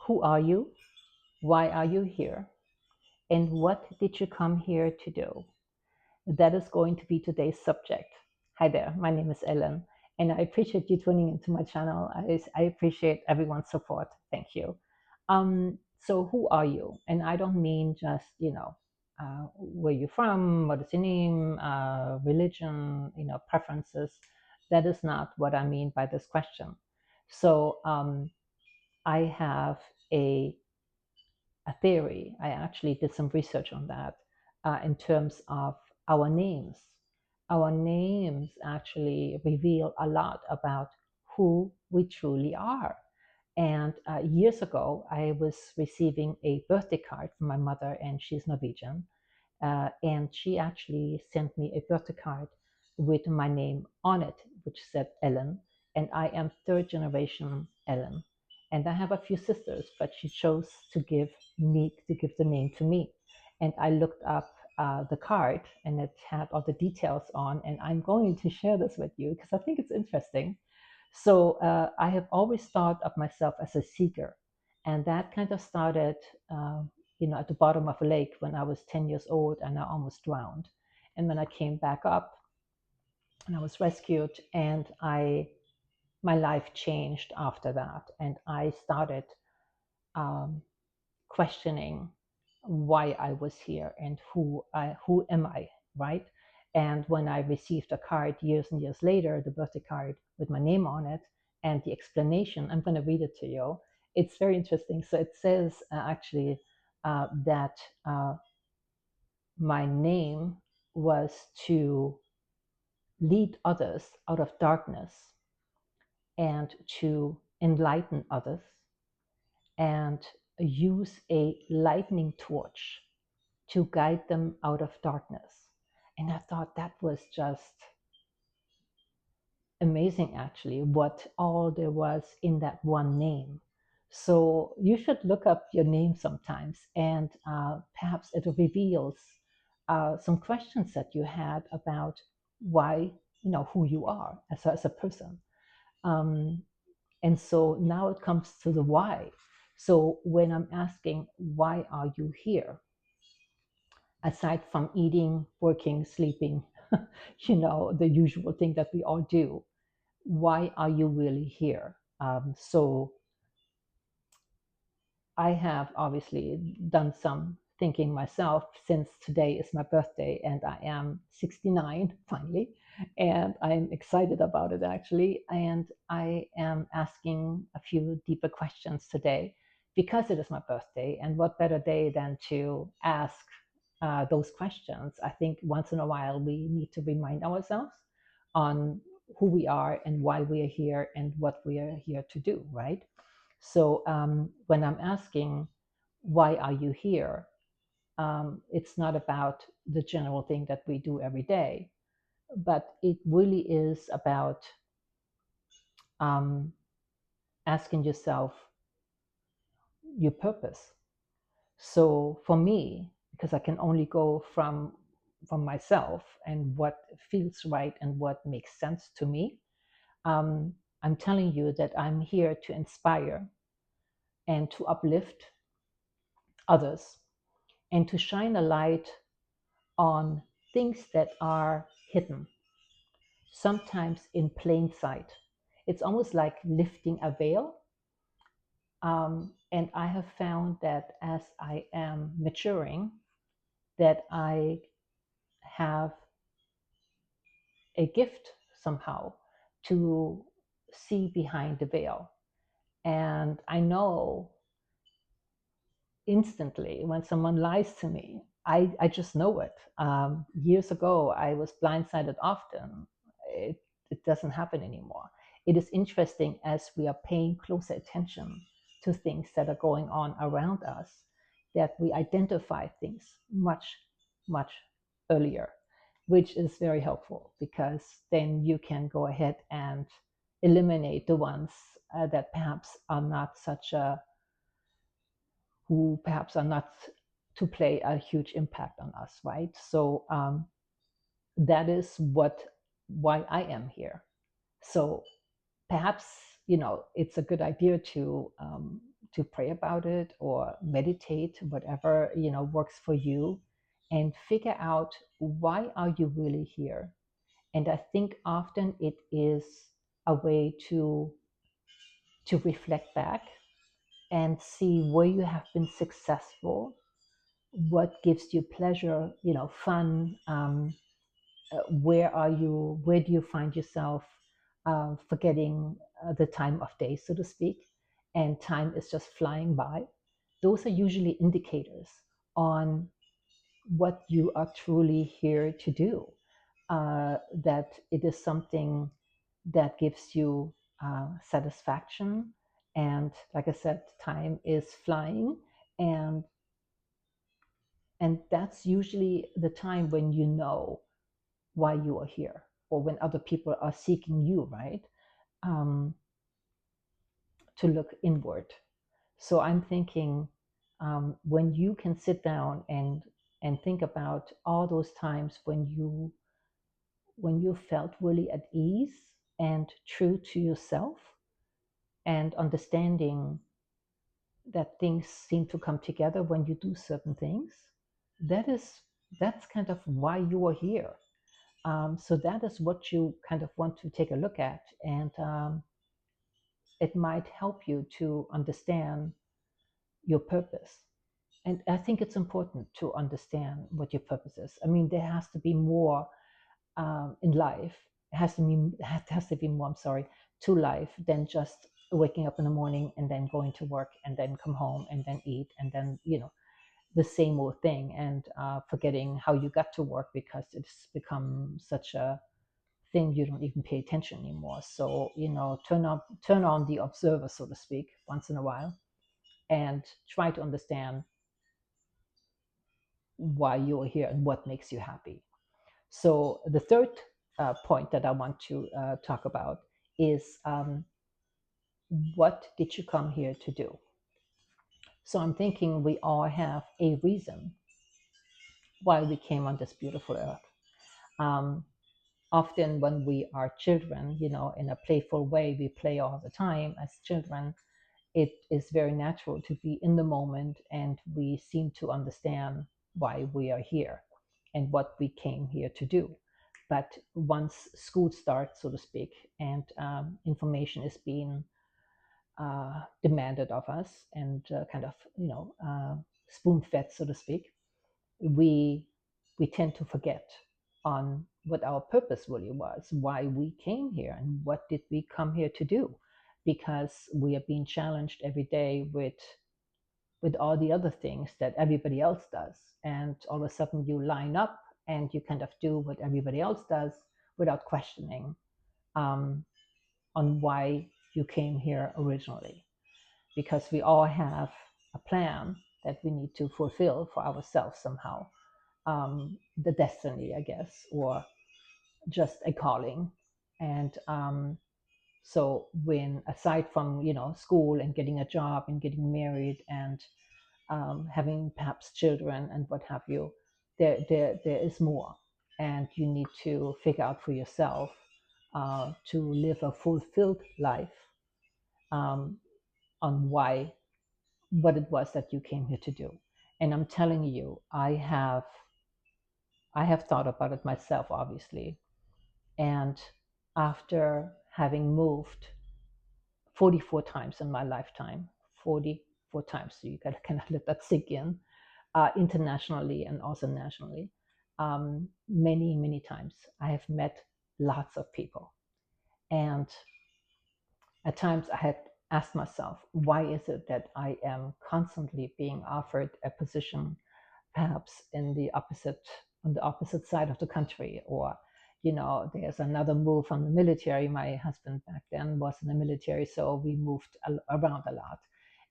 Who are you? Why are you here? And what did you come here to do? That is going to be today's subject. Hi there, my name is Ellen, and I appreciate you tuning into my channel. I appreciate everyone's support. Thank you. So, who are you? And I don't mean just, where you're from, what is your name, religion, preferences. That is not what I mean by this question. So, I have a a theory. I actually did some research on that in terms of our names. Our names actually reveal a lot about who we truly are. And years ago, I was receiving a birthday card from my mother, and she's Norwegian. And she actually sent me a birthday card with my name on it, which said Ellen. And I am third generation Ellen. And I have a few sisters, but she chose to give the name to me. And I looked up the card, and it had all the details on. And I'm going to share this with you because I think it's interesting. So I have always thought of myself as a seeker, and that kind of started, at the bottom of a lake when I was 10 years old and I almost drowned. And then I came back up and I was rescued, and my life changed after that, and I started um, questioning why I was here and who am I, right? And when I received a card years and years later, the birthday card with my name on it and the explanation, I'm going to read it to you. It's very interesting. So it says actually that my name was to lead others out of darkness and to enlighten others and use a lightning torch to guide them out of darkness. And I thought that was just amazing, actually, what all there was in that one name. So you should look up your name sometimes, and perhaps it reveals some questions that you had about why, who you are as a person. Um, and so now it comes to the why. So when I'm asking, why are you here? Aside from eating, working, sleeping, the usual thing that we all do, why are you really here? So I have obviously done some thinking myself since today is my birthday and I am 69 finally. And I'm excited about it actually. And I am asking a few deeper questions today because it is my birthday. And what better day than to ask those questions? I think once in a while we need to remind ourselves on who we are and why we are here and what we are here to do, right? So when I'm asking, why are you here? It's not about the general thing that we do every day, but it really is about um, asking yourself your purpose. So for me, because I can only go from myself and what feels right and what makes sense to me, um, I'm telling you that I'm here to inspire and to uplift others and to shine a light on things that are hidden, sometimes in plain sight. It's almost like lifting a veil. And I have found that as I am maturing, that I have a gift somehow to see behind the veil. And I know instantly when someone lies to me. I just know it. Years ago, I was blindsided often. It doesn't happen anymore. It is interesting as we are paying closer attention to things that are going on around us that we identify things much, much earlier, which is very helpful because then you can go ahead and eliminate the ones that perhaps are not such a who perhaps are not to play a huge impact on us, right? So that is why I am here. So perhaps it's a good idea pray about it or meditate, whatever works for you, and figure out why are you really here. And I think often it is a way to reflect back and see where you have been successful, what gives you pleasure, fun. Where do you find yourself forgetting the time of day, so to speak, and time is just flying by. Those are usually indicators on what you are truly here to do, that it is something that gives you satisfaction. And like I said, time is flying, and that's usually the time when you know why you are here, or when other people are seeking you, right? um, to look inward. So I'm thinking, when you can sit down and think about all those times when you felt really at ease and true to yourself, and understanding that things seem to come together when you do certain things, that is that's kind of why you are here. So that is what you kind of want to take a look at, and it might help you to understand your purpose. And I think it's important to understand what your purpose is. I mean, there has to be more in life. It has to be more, I'm sorry, to life than just waking up in the morning and then going to work and then come home and then eat and then, the same old thing, and forgetting how you got to work because it's become such a thing you don't even pay attention anymore. So, turn on the observer, so to speak, once in a while, and try to understand why you're here and what makes you happy. So the third point that I want to talk about is, what did you come here to do? So I'm thinking we all have a reason why we came on this beautiful earth. Um, Often when we are children, in a playful way, we play all the time as children. It is very natural to be in the moment, and we seem to understand why we are here and what we came here to do. But once school starts, so to speak, and information is being demanded of us, and kind of, spoon fed, so to speak, we we tend to forget on what our purpose really was, why we came here, and what did we come here to do, because we are being challenged every day with all the other things that everybody else does, and all of a sudden you line up and you kind of do what everybody else does without questioning, um, on why you came here originally, because we all have a plan that we need to fulfill for ourselves somehow, the destiny, I guess, or just a calling. And so when, aside from, school and getting a job and getting married and having perhaps children and what have you, there is more, and you need to figure out for yourself, to live a fulfilled life, um, on what it was that you came here to do. And I'm telling you, I have thought about it myself, obviously. And after having moved 44 times in my lifetime, 44 times, so you gotta kind of let that sink in, internationally and also nationally, many, many times, I have met lots of people. And at times I had asked myself, why is it that I am constantly being offered a position perhaps on the opposite side of the country, or there's another move from the military. My husband back then was in the military, so we moved around a lot,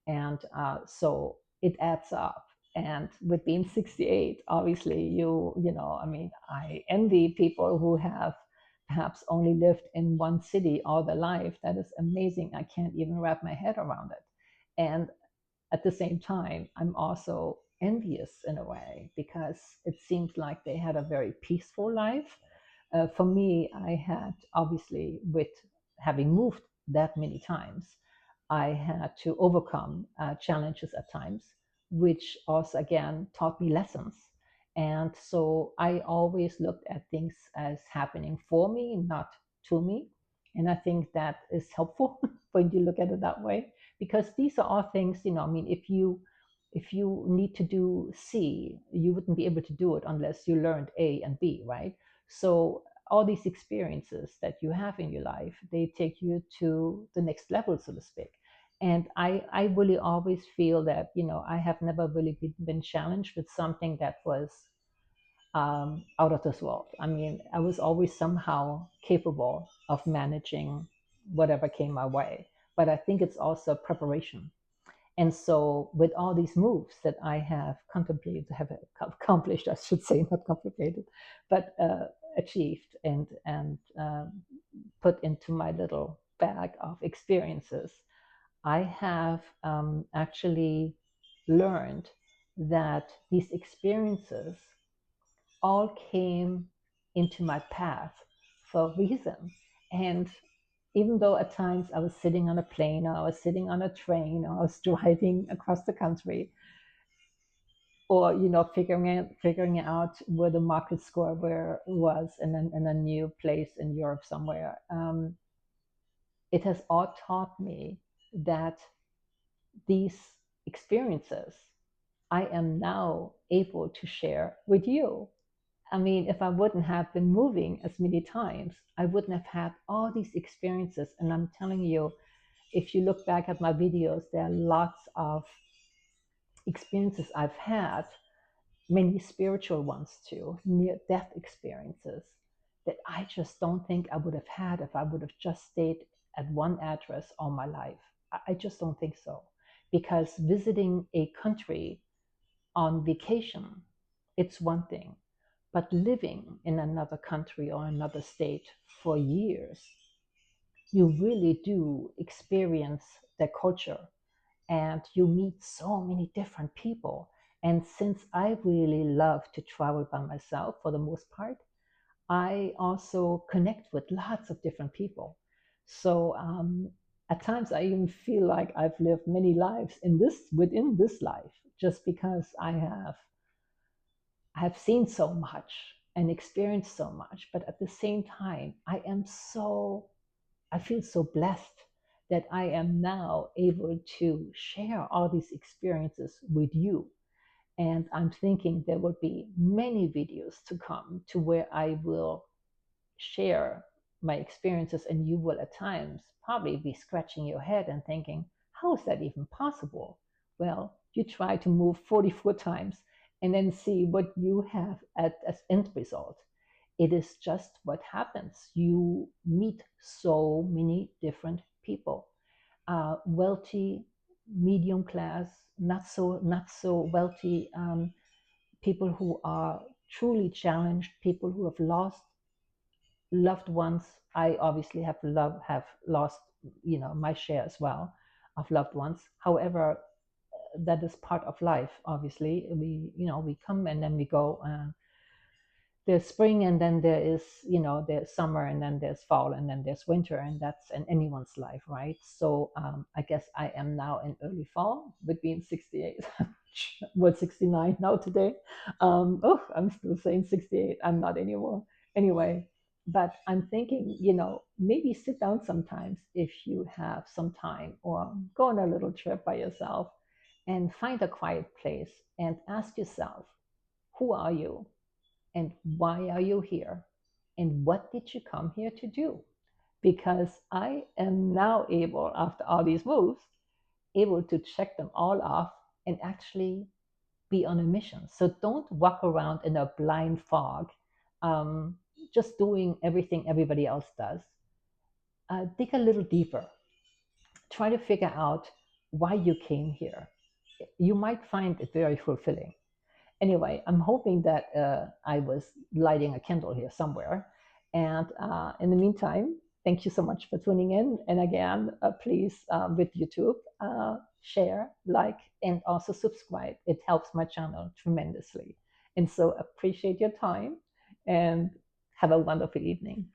and so it adds up. And with being 68, obviously, I mean, I envy people who have perhaps only lived in one city all their life. That is amazing. I can't even wrap my head around it. And at the same time, I'm also envious in a way, because it seems like they had a very peaceful life. For me, I had, obviously, with having moved that many times, I had to overcome challenges at times, which also again taught me lessons. And so I always looked at things as happening for me, not to me. And I think that is helpful when you look at it that way, because these are all things, I mean, if you need to do C, you wouldn't be able to do it unless you learned A and B, right? So all these experiences that you have in your life, they take you to the next level, so to speak. And I really always feel that, I have never really been challenged with something that was out of this world. I mean, I was always somehow capable of managing whatever came my way. But I think it's also preparation. And so, with all these moves that I have contemplated, have accomplished, I should say, not complicated, but achieved and put into my little bag of experiences, I have actually learned that these experiences all came into my path for a reason. And even though at times I was sitting on a plane or I was sitting on a train or I was driving across the country or figuring out where the market score where was in a new place in Europe somewhere, it has all taught me that these experiences I am now able to share with you. I mean, if I wouldn't have been moving as many times, I wouldn't have had all these experiences. And I'm telling you, if you look back at my videos, there are lots of experiences I've had, many spiritual ones too, near death experiences that I just don't think I would have had if I would have just stayed at one address all my life. I just don't think so. Because visiting a country on vacation, it's one thing, but living in another country or another state for years, you really do experience their culture and you meet so many different people. And since I really love to travel by myself for the most part, I also connect with lots of different people. So at times I even feel like I've lived many lives within this life, just because I have seen so much and experienced so much. But at the same time, I feel so blessed that I am now able to share all these experiences with you. And I'm thinking there will be many videos to come to where I will share my experiences, and you will at times probably be scratching your head and thinking, how is that even possible? Well, you try to move 44 times and then see what you have as end result. It is just what happens. You meet so many different people, wealthy, medium class, not so wealthy, people who are truly challenged, people who have lost loved ones. I obviously have lost, my share as well of loved ones. However, that is part of life. Obviously, we come and then we go. There's spring, and then there's summer, and then there's fall, and then there's winter, and that's in anyone's life, right? So I guess I am now in early fall, between 68. What, 69 now today? Oh, I'm still saying 68. I'm not anymore. Anyway, but I'm thinking, maybe sit down sometimes if you have some time, or go on a little trip by yourself and find a quiet place and ask yourself, who are you? And why are you here? And what did you come here to do? Because I am now able, after all these moves, able to check them all off and actually be on a mission. So don't walk around in a blind fog, um, just doing everything everybody else does. Dig a little deeper. Try to figure out why you came here. You might find it very fulfilling. Anyway, I'm hoping that I was lighting a candle here somewhere. And in the meantime, thank you so much for tuning in. And again, please, with YouTube, share, like, and also subscribe. It helps my channel tremendously. And so appreciate your time and have a wonderful evening.